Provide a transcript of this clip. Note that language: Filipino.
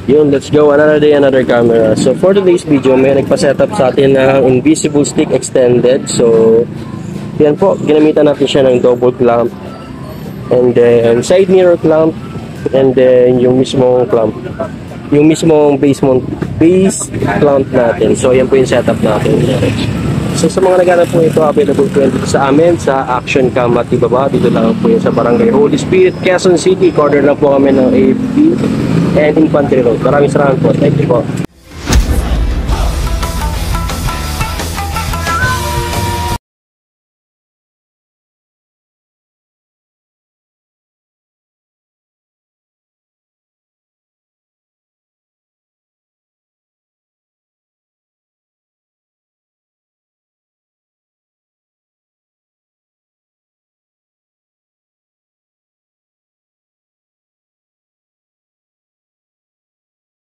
Yun, let's go. Another day, another camera. So for today's video, may nagpa-setup sa atin ng invisible stick extended. So yan po, ginamitan natin siya ng double clamp and then side mirror clamp and then yung mismong clamp, yung mismong base clamp natin. So yan po yung setup natin. So sa mga naghanap po ito, available po yan dito sa amin sa Action Cam Matibaba. Dito lang po yan sa Barangay Holy Spirit, Quezon City. Corner lang po kami ng AFP and Infantry Road. Maraming salamat po. Thank you po.